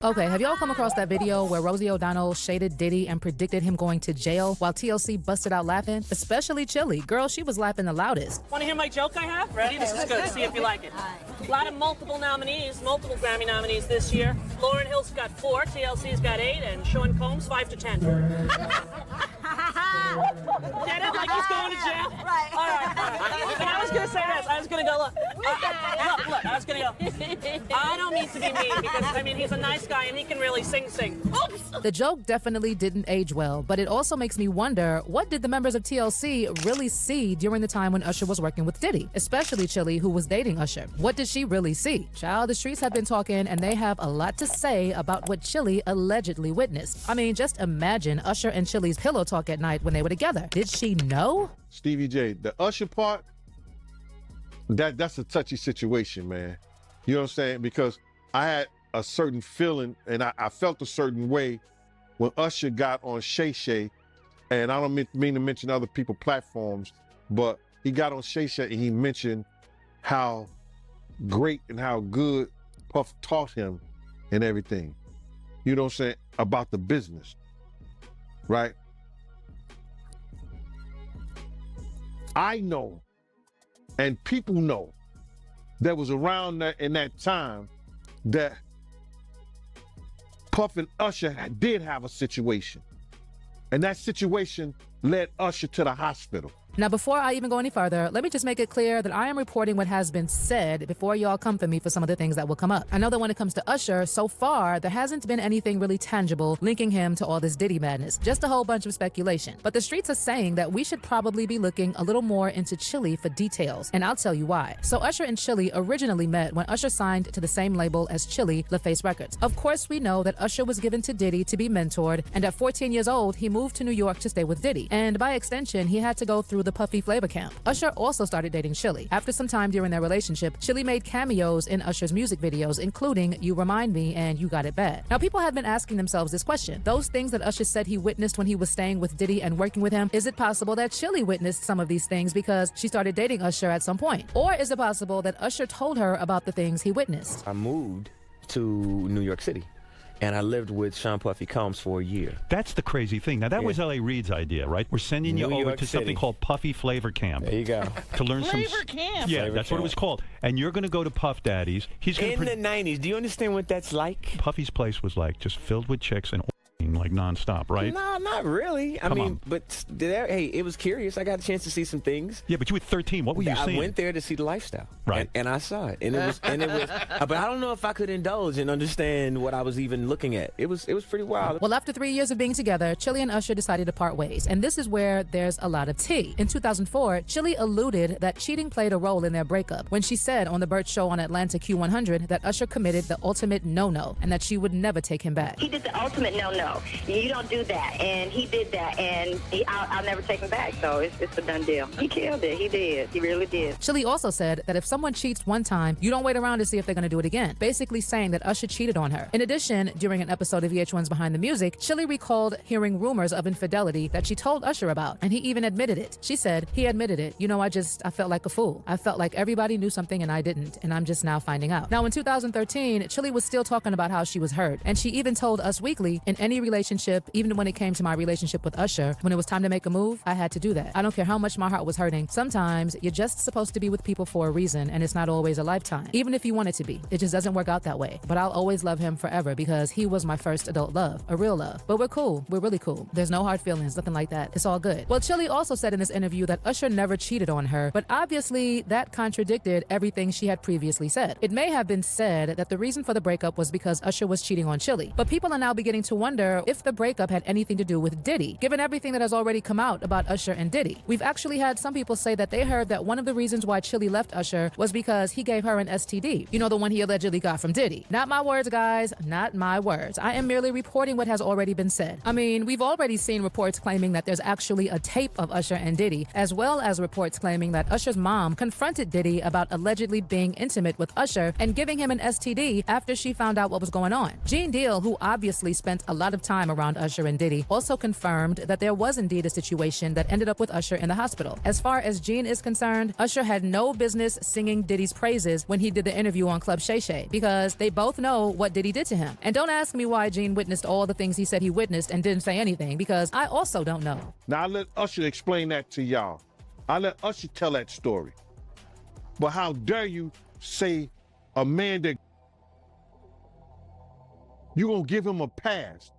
Okay, have y'all come across that video where Rosie O'Donnell shaded Diddy and predicted him going to jail while TLC busted out laughing? Especially Chilli. Girl, she was laughing the loudest. Want to hear my joke I have? Ready? This is good. See if you like it. A lot of multiple nominees, multiple Grammy nominees this year. Lauryn Hill's got 4, TLC's got 8, and Sean Combs 5 to 10. Get it? Like he's going to jail? Right. All right. And I was going to say this. I was going to go, look. Look. I was going to go. I don't mean to be mean because, I mean, he's a nice guy and he can really sing. Oops! The joke definitely didn't age well, but it also makes me wonder, what did the members of TLC really see during the time when Usher was working with Diddy? Especially Chilli, who was dating Usher. What did she really see? Child, the streets have been talking and they have a lot to say about what Chilli allegedly witnessed. I mean, just imagine Usher and Chilli's pillow talk at night when they were together. Did she know? Stevie J, the Usher part, that's a touchy situation, man. You know what I'm saying? Because I had a certain feeling and I felt a certain way when Usher got on Shay Shay, and I don't mean to mention other people's platforms, but he got on Shay Shay and he mentioned how great and how good Puff taught him and everything. You know what I'm saying? About the business, right? I know, and people know, that was around that in that time that Puff and Usher did have a situation. And that situation led Usher to the hospital. Now, before I even go any further, let me just make it clear that I am reporting what has been said before y'all come for me for some of the things that will come up. I know that when it comes to Usher, so far, there hasn't been anything really tangible linking him to all this Diddy madness. Just a whole bunch of speculation. But the streets are saying that we should probably be looking a little more into Chilli for details, and I'll tell you why. So Usher and Chilli originally met when Usher signed to the same label as Chilli, LaFace Records. Of course, we know that Usher was given to Diddy to be mentored, and at 14 years old, he moved to New York to stay with Diddy. And by extension, he had to go through the Puffy Flavor camp. Usher also started dating Chilli. After some time during their relationship, Chilli made cameos in Usher's music videos, including You Remind Me and You Got It Bad. Now, people have been asking themselves this question. Those things that Usher said he witnessed when he was staying with Diddy and working with him, is it possible that Chilli witnessed some of these things because she started dating Usher at some point? Or is it possible that Usher told her about the things he witnessed? I moved to New York City, and I lived with Sean Puffy Combs for a year. That's the crazy thing. Now, that was L.A. Reid's idea, right? We're sending you over to something called Puffy Flavor Camp. There you go. To learn some... Flavor Camp? Yeah, Flavor that's Camp. what it was called. And you're going to go to Puff Daddy's. He's going In the 90s, do you understand what that's like? Puffy's place was like just filled with chicks and like nonstop, right? No, not really. I mean, but hey, it was curious. I got a chance to see some things. Yeah, but you were 13. What were you seeing? I went there to see the lifestyle, right? And I saw it, and it was, but I don't know if I could indulge and understand what I was even looking at. It was pretty wild. Well, after 3 years of being together, Chilli and Usher decided to part ways, and this is where there's a lot of tea. In 2004, Chilli alluded that cheating played a role in their breakup when she said on the Burt Show on Atlanta Q100 that Usher committed the ultimate no-no and that she would never take him back. He did the ultimate no-no. You don't do that, and he did that, and I'll never take him back, so it's a done deal. He killed it. He did. He really did. Chilli also said that if someone cheats one time, you don't wait around to see if they're going to do it again, basically saying that Usher cheated on her. In addition, during an episode of VH1's Behind the Music, Chilli recalled hearing rumors of infidelity that she told Usher about, and he even admitted it. She said, he admitted it. You know, I felt like a fool. I felt like everybody knew something and I didn't, and I'm just now finding out. Now, in 2013, Chilli was still talking about how she was hurt, and she even told Us Weekly, in any relationship, even when it came to my relationship with Usher, when it was time to make a move, I had to do that. I don't care how much my heart was hurting. Sometimes you're just supposed to be with people for a reason, and it's not always a lifetime. Even if you want it to be, it just doesn't work out that way. But I'll always love him forever because he was my first adult love, a real love. But we're cool. We're really cool. There's no hard feelings, nothing like that. It's all good. Well, Chilli also said in this interview that Usher never cheated on her, but obviously that contradicted everything she had previously said. It may have been said that the reason for the breakup was because Usher was cheating on Chilli, but people are now beginning to wonder if the breakup had anything to do with Diddy, given everything that has already come out about Usher and Diddy. We've actually had some people say that they heard that one of the reasons why Chilli left Usher was because he gave her an STD. You know, the one he allegedly got from Diddy. Not my words, guys. Not my words. I am merely reporting what has already been said. I mean, we've already seen reports claiming that there's actually a tape of Usher and Diddy, as well as reports claiming that Usher's mom confronted Diddy about allegedly being intimate with Usher and giving him an STD after she found out what was going on. Gene Deal, who obviously spent a lot of time around Usher and Diddy also confirmed that there was indeed a situation that ended up with Usher in the hospital. As far as Gene is concerned, Usher had no business singing Diddy's praises when he did the interview on Club Shay Shay, because they both know what Diddy did to him. And don't ask me why Gene witnessed all the things he said he witnessed and didn't say anything, because I also don't know. Now I let Usher explain that to y'all. I let Usher tell that story. But how dare you say a man that you gonna give him a pass?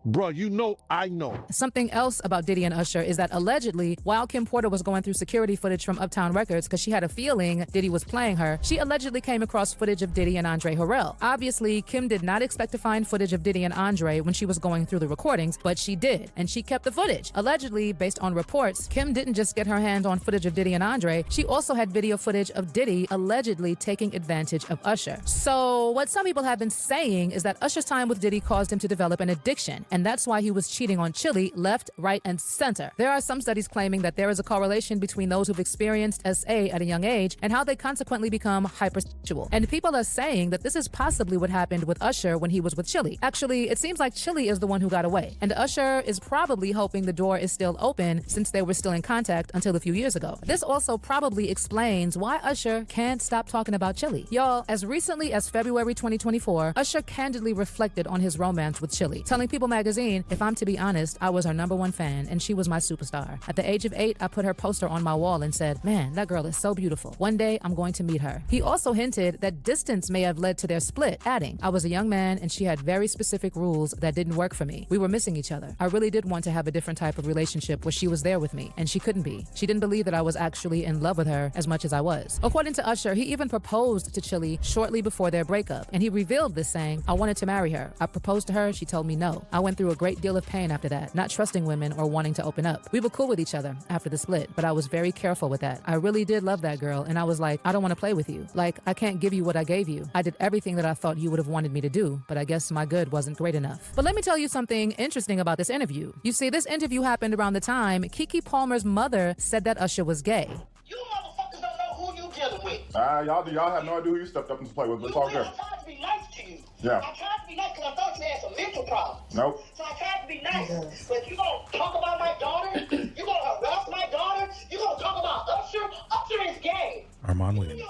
Bro, you know I know. Something else about Diddy and Usher is that allegedly, while Kim Porter was going through security footage from Uptown Records because she had a feeling Diddy was playing her, she allegedly came across footage of Diddy and Andre Harrell. Obviously, Kim did not expect to find footage of Diddy and Andre when she was going through the recordings, but she did, and she kept the footage. Allegedly, based on reports, Kim didn't just get her hands on footage of Diddy and Andre, she also had video footage of Diddy allegedly taking advantage of Usher. So, what some people have been saying is that Usher's time with Diddy caused him to develop an addiction, and that's why he was cheating on Chilli left, right, and center. There are some studies claiming that there is a correlation between those who've experienced SA at a young age and how they consequently become hypersexual. And people are saying that this is possibly what happened with Usher when he was with Chilli. Actually, it seems like Chilli is the one who got away, and Usher is probably hoping the door is still open since they were still in contact until a few years ago. This also probably explains why Usher can't stop talking about Chilli. Y'all, as recently as February 2024, Usher candidly reflected on his romance with Chilli, telling People magazine, "If I'm to be honest, I was her #1 fan and she was my superstar. At the age of 8, I put her poster on my wall and said, man, that girl is so beautiful. One day I'm going to meet her." He also hinted that distance may have led to their split, adding, "I was a young man and she had very specific rules that didn't work for me. We were missing each other. I really did want to have a different type of relationship where she was there with me, and she couldn't be. She didn't believe that I was actually in love with her as much as I was." According to Usher, he even proposed to Chilli shortly before their breakup, and he revealed this saying, "I wanted to marry her. I proposed to her, she told me no. I went through a great deal of pain after that, not trusting women or wanting to open up. We were cool with each other after the split, but I was very careful with that. I really did love that girl, and I was like, I don't want to play with you. Like, I can't give you what I gave you. I did everything that I thought you would have wanted me to do, but I guess my good wasn't great enough." But let me tell you something interesting about this interview. You see, this interview happened around the time Keke Palmer's mother said that Usher was gay. You motherfuckers don't know who you dealing with. Y'all have no idea who you stepped up to play with. It's all good. I tried to be nice to you. Yeah. I tried to be nice because I thought you had some mental problems. Nope. So I tried to be nice. But you gonna talk about my daughter? You gonna harass my daughter? You gonna talk about Usher? Usher is gay. Armand Williams.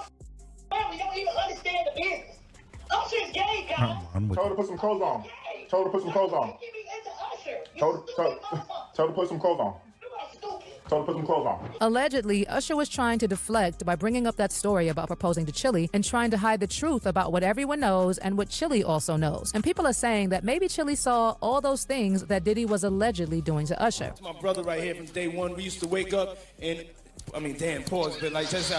Family don't even understand the business. Usher is gay, guys. Armand Told her to put some clothes on. Told her to put some clothes on. Get me into Usher. Told her to put some clothes on. You are stupid. Told her to put some clothes on. Allegedly, Usher was trying to deflect by bringing up that story about proposing to Chilli and trying to hide the truth about what everyone knows and what Chilli also knows. And people are saying that maybe Chilli saw all those things that Diddy was allegedly doing to Usher. My brother right here from day one, we used to wake up and, pause, but like just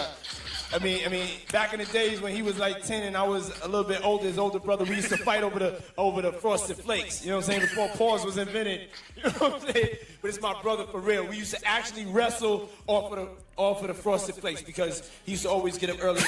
back in the days when he was like 10 and I was a little bit older, his older brother, we used to fight over the Frosted Flakes. You know what I'm saying? Before pause was invented. You know what I'm saying? But it's my brother for real. We used to actually wrestle off of the Frosted Flakes because he used to always get up early.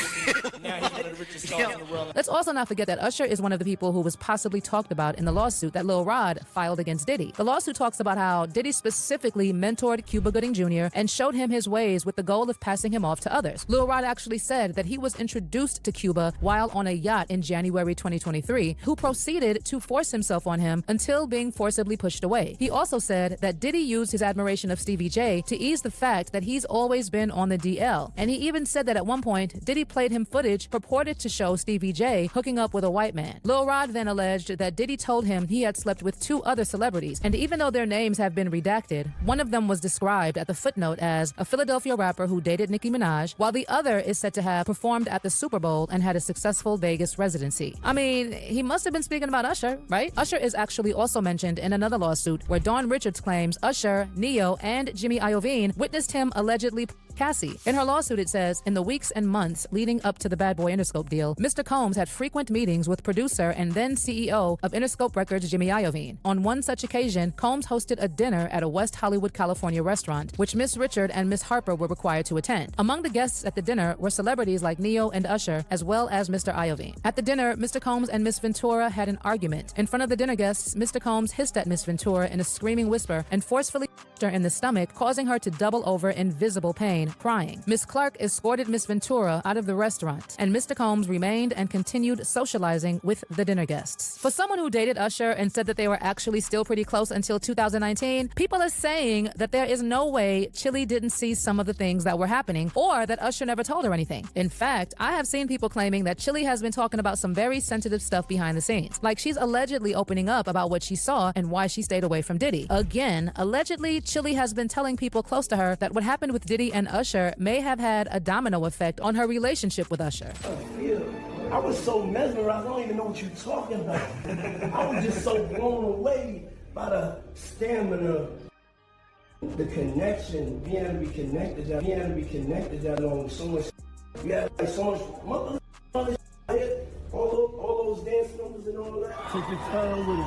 Now he's one of the richest stars in the world. Let's also not forget that Usher is one of the people who was possibly talked about in the lawsuit that Lil Rod filed against Diddy. The lawsuit talks about how Diddy specifically mentored Cuba Gooding Jr. and showed him his ways with the goal of passing him off to others. Lil Rod actually said that he was introduced to Cuba while on a yacht in January 2023, who proceeded to force himself on him until being forcibly pushed away. He also said that Diddy used his admiration of Stevie J to ease the fact that he's always been on the DL. And he even said that at one point, Diddy played him footage purported to show Stevie J hooking up with a white man. Lil Rod then alleged that Diddy told him he had slept with 2 other celebrities, and even though their names have been redacted, one of them was described at the footnote as a Philadelphia rapper who dated Nicki Minaj, while the other is said to have performed at the Super Bowl and had a successful Vegas residency. I mean, he must have been speaking about Usher, right? Usher is actually also mentioned in another lawsuit where Dawn Richards claims Usher, Neo, and Jimmy Iovine witnessed him allegedly Cassie. In her lawsuit, it says, in the weeks and months leading up to the Bad Boy Interscope deal, Mr. Combs had frequent meetings with producer and then CEO of Interscope Records, Jimmy Iovine. On one such occasion, Combs hosted a dinner at a West Hollywood, California restaurant, which Miss Richard and Miss Harper were required to attend. Among the guests at the dinner were celebrities like Neo and Usher, as well as Mr. Iovine. At the dinner, Mr. Combs and Miss Ventura had an argument. In front of the dinner guests, Mr. Combs hissed at Miss Ventura in a screaming whisper and forcefully her in the stomach, causing her to double over in visible pain scene, crying. Miss Clark escorted Miss Ventura out of the restaurant, and Mr. Combs remained and continued socializing with the dinner guests. For someone who dated Usher and said that they were actually still pretty close until 2019, people are saying that there is no way Chili didn't see some of the things that were happening, or that Usher never told her anything. In fact, I have seen people claiming that Chili has been talking about some very sensitive stuff behind the scenes. Like she's allegedly opening up about what she saw and why she stayed away from Diddy. Again, allegedly, Chili has been telling people close to her that what happened with Diddy and Usher may have had a domino effect on her relationship with Usher. I was so mesmerized, I don't even know what you're talking about. I was just so blown away by the stamina, the connection, being able to be connected that long, so much. We had like so much all those dance numbers and all that. Take your time with it.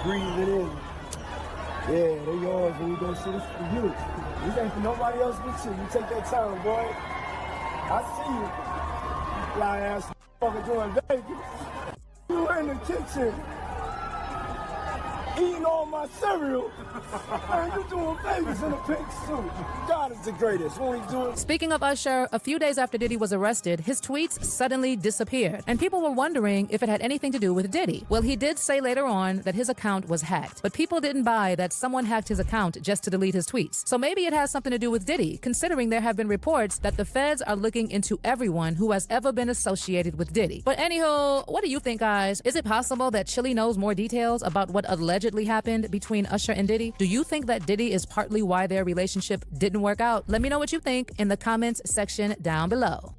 Breathe it in. Yeah, they yours when you go see this for you. This ain't for nobody else but you. You take that time, boy. I see you. Fly ass motherfucker doing Vegas. You were in the kitchen eating all my cereal. Man, you doing Vegas in a pink suit. God is the greatest. Won't he do it? Speaking of Usher, a few days after Diddy was arrested, his tweets suddenly disappeared, and people were wondering if it had anything to do with Diddy. Well, he did say later on that his account was hacked, but people didn't buy that someone hacked his account just to delete his tweets. So maybe it has something to do with Diddy, considering there have been reports that the feds are looking into everyone who has ever been associated with Diddy. But anywho, what do you think, guys? Is it possible that Chili knows more details about what allegedly happened between Usher and Diddy? Do you think that Diddy is partly why their relationship didn't work out? Let me know what you think in the comments section down below.